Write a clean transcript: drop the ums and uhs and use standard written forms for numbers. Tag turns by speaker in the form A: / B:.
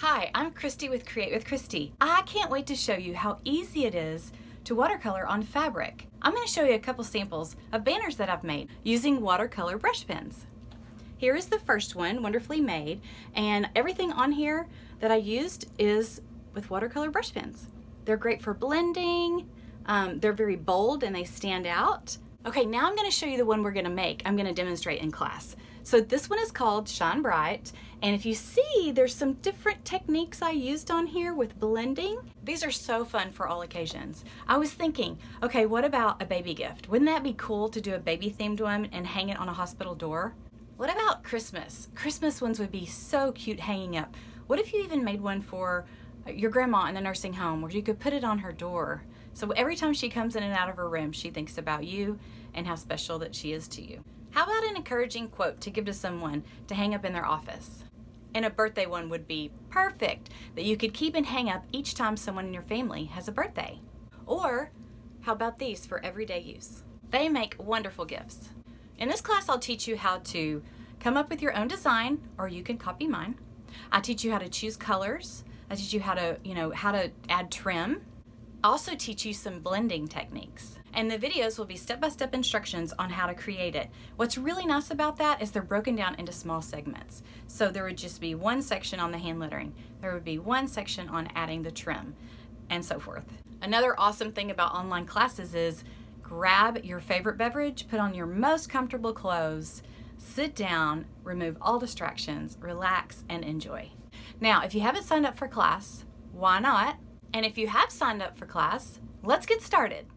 A: Hi, I'm Christy with Create with Christy. I can't wait to show you how easy it is to watercolor on fabric. I'm going to show you a couple samples of banners that I've made using watercolor brush pens. Here is the first one, wonderfully made, and everything on here that I used is with watercolor brush pens. They're great for blending, they're very bold and they stand out. Okay, now I'm going to show you the one we're going to make. I'm going to demonstrate in class. So this one is called Shine Bright, and if you see, there's some different techniques I used on here with blending. These are so fun for all occasions. I was thinking, okay, what about a baby gift? Wouldn't that be cool to do a baby themed one and hang it on a hospital door? What about Christmas? Christmas ones would be so cute hanging up. What if you even made one for your grandma in the nursing home where you could put it on her door? So every time she comes in and out of her room, she thinks about you and how special that she is to you. How about an encouraging quote to give to someone to hang up in their office? And a birthday one would be perfect that you could keep and hang up each time someone in your family has a birthday. Or how about these for everyday use? They make wonderful gifts. In this class, I'll teach you how to come up with your own design, or you can copy mine. I teach you how to choose colors. I teach you how to add trim. I also teach you some blending techniques. And the videos will be step-by-step instructions on how to create it. What's really nice about that is they're broken down into small segments. So there would just be one section on the hand lettering. There would be one section on adding the trim, and so forth. Another awesome thing about online classes is grab your favorite beverage, put on your most comfortable clothes, sit down, remove all distractions, relax, and enjoy. Now, if you haven't signed up for class, why not? And if you have signed up for class, let's get started.